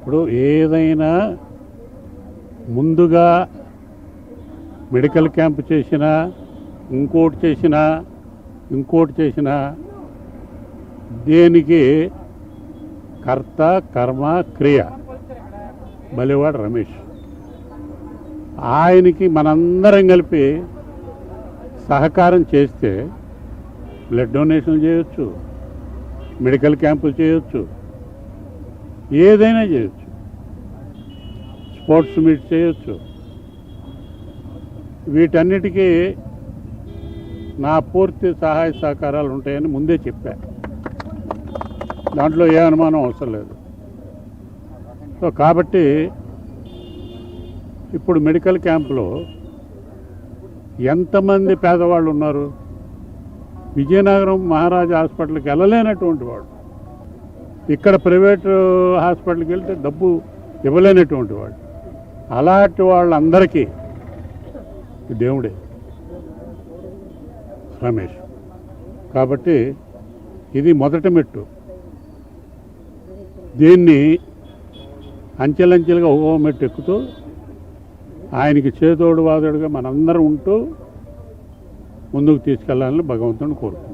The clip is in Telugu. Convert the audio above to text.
ఇప్పుడు ఏదైనా ముందుగా మెడికల్ క్యాంప్ చేసినా ఇంకోటి చేసినా దేనికి కర్త కర్మ క్రియ బలివాడు రమేష్. ఆయనకి మనందరం కలిపి సహకారం చేస్తే బ్లడ్ డొనేషన్ చేయొచ్చు, మెడికల్ క్యాంపులు చేయొచ్చు, ఏదైనా చేయొచ్చు, స్పోర్ట్స్ మీట్ చేయొచ్చు. వీటన్నిటికీ నా పూర్తి సహాయ సహకారాలు ఉంటాయని ముందే చెప్పా. దాంట్లో ఏ అనుమానం అవసరం లేదు. సో కాబట్టి ఇప్పుడు మెడికల్ క్యాంపులో ఎంతమంది పేదవాళ్ళు ఉన్నారు? విజయనగరం మహారాజా హాస్పిటల్కి వెళ్ళలేనటువంటి వాడు, ఇక్కడ ప్రైవేటు హాస్పిటల్కి వెళ్తే డబ్బు ఇవ్వలేనటువంటి వాడు, అలాంటి వాళ్ళందరికీ దేవుడే రమేష్. కాబట్టి ఇది మొదటి మెట్టు. దీన్ని అంచెలంచెలుగా ఒక్కో మెట్టు ఎక్కుతూ ఆయనకి చేదోడు వాదోడుగా మనందరం ఉంటూ ముందుకు తీసుకెళ్లాలని భగవంతుని కోరుకుంటున్నాం.